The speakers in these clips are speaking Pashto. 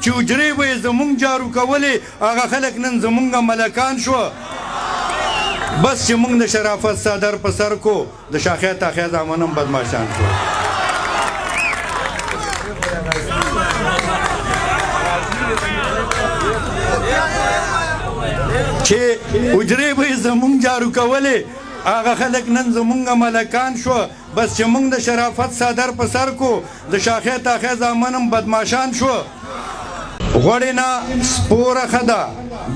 چې حجرې به یې زمونږ جارو کولې هغه خلک نن زمونږ ملکان شو بس چې مونږ د شرافت صدر په سر کو د شاخې تاخې زامن هم بدماشان شو چې حجرې به یې زمونږ جارو کولې هغه خلک نن زمونږ ملکان شو بس چې مونږ د شرافت صدر په سر کو د شاخې تاخې زامن هم بدماشان شو غوړې نه سپوره ښه ده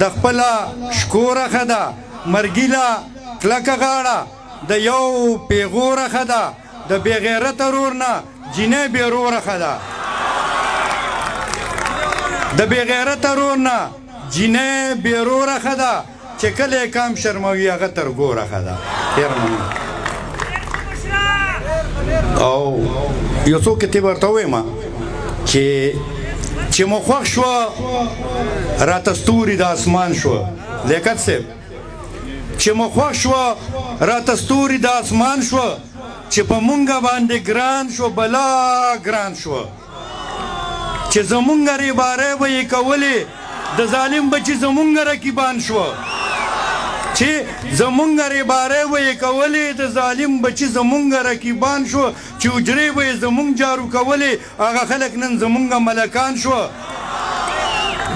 د خپله شکوره ښه ده مرګیله کلکه غاړه د یو پیغوره ښه ده د بې غیرته رور نه جینۍ بېروره ښه ده د بې غیرته رور نه جینۍ بېروره ښه ده چې کله یې کام شرموي هغه تر ګوره ښه ده او یو څو کتاب ورته ووایم چې مو خوښ شوه راته ستوري د اسمان شوه لیاقت صاحب چې مو خوښ شوه راته ستوري د اسمان شوه چې په مونږه باندې ګران شو بلا ګران شوه چې زمونږ ریبارۍ به یې کولې د ظالم بچي زمونږ رقیبان شوه چې زمونږ ریبارۍ به یې کولې د ظالم بچي زمونږ رقیبان شو چې حجرې به یې زمونږ جارو کولې هغه خلک نن زمونږ ملکان شوه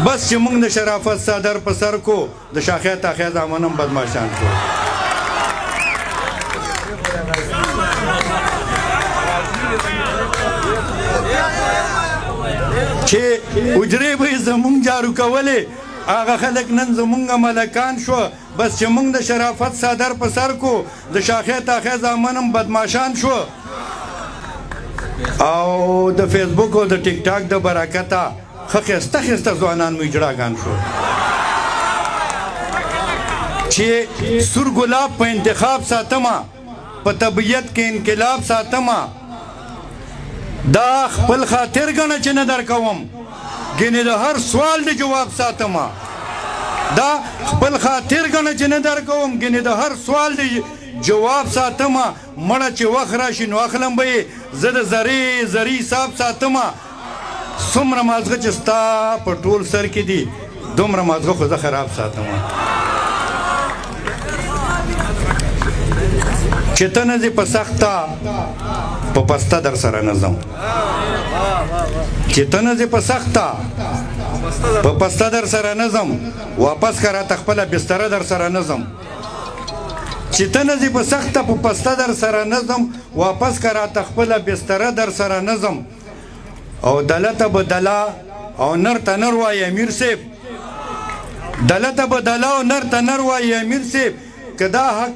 بس چې مونږ د شرافت صدر په سر کو د شاخې تاخې زامن هم بدماشان شو چې حجرې به یې زمونږ جارو کولې هغه خلک نن زمونږ ملکان شو بس چې مونږ د شرافت صدر په سر کو د شاخې تاخې زامن هم بدماشان شو او د فیسبوک او د ټیک ټاک د برکته ښه ښایسته ښایسته ځوانان مو اجراګان شو چې سور ګلاب په انتخاب ساتمه په طبیعت کې انقلاب ساتمه دا خپل خاطر ګڼه چې نه درکوم ګینې د هر سوال د جواب ساتمه دا خپل خاطر ګڼه چې نه درکوم ګینې د هر سوال د جواب ساتمه مړه چې وخت راشي نو اخلم به یې زه د زرې حساب ساتمه څومره مازغه چې ستا په ټول سر کې دي دومره مازغه خو زه خراب ساتمه چې ته نه ځې په سخته په پسته در سره نه ځم چې ته نه ځې په سخته په پسته در سره نه ځم واپس که راته خپله بستره در سره نه ځم چې ته نه ځې په سخته په پسته در سره نه ځم واپس که راته خپله بستره در سره نه ځم او دله ته به دله او نر ته نر وایي امیر صاحب دله ته به دله او نر ته نر وایي امیر صاحب که دا حق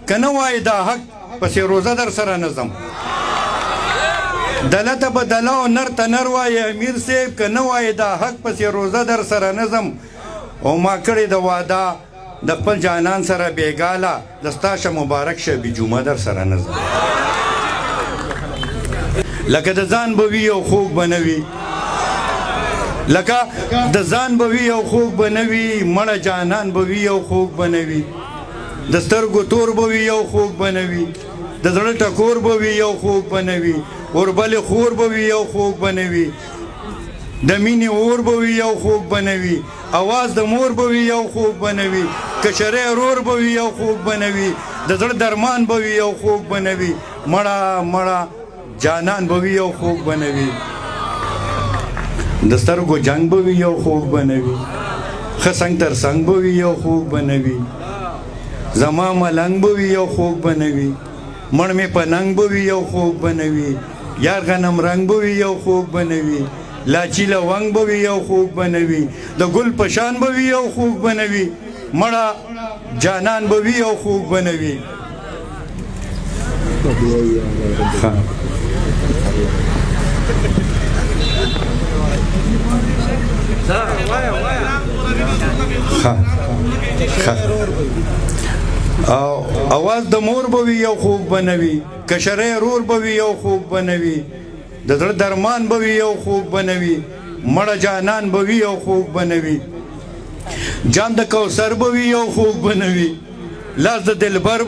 که نه وایي دا حق پسې روزه در سره نه ځم دله ته به دله او نر ته نر وایي امیر صاحب که نه وایي دا حق پسې روزه در سره نه ځم او ما کړې د واده د خپل جانان سره بېګاله د ستا شه مبارک شه بې جمعه در سره نه ځم لکه د ځان به وي او خوږ به نه وي لکه د ځان به وي او خوږ به نه وي مړه جانان به وي او خوږ به نه وي د سترګو تور به وي او خوږ به نه وي د زړه ټکور به وي او خوږ به نه وي اوربلې خور به وي او خوږ به نه وي د مینې اور به وي او خوږ به نه وي اواز د مور به وي او خوږ به نه وي کشری ورور به وي او خوږ به نه وي د زړه درمان به وي او خوږ به نه وي مړه جانان به وي او خوږ به نه وي د سترګو جنګ به وي او خوږ به نه وي ښه څنګ تر څنګ به وي او خوږ به نه وي زما ملنګ به وي او خوږ به نه وي مړ مې په ننګ به وي او خوږ به نه وي یار غنم رنګ به وي او خوږ به نه وي لاچي لونګ به وي او خوږ به نه وي د ګل په شان به وي او خوږ به نه وي مړه جانان به وي او خوږ به نه وي اواز د مور به وي او خوږ به نه وي کشری رور به وي او خوږ به نه وي د زړه درمان به وي او خوږ به نه وي مړه جانان به وي او خوږ به نه وي جام د کوثر به وي او خوږ به نه وي لاس د دلبر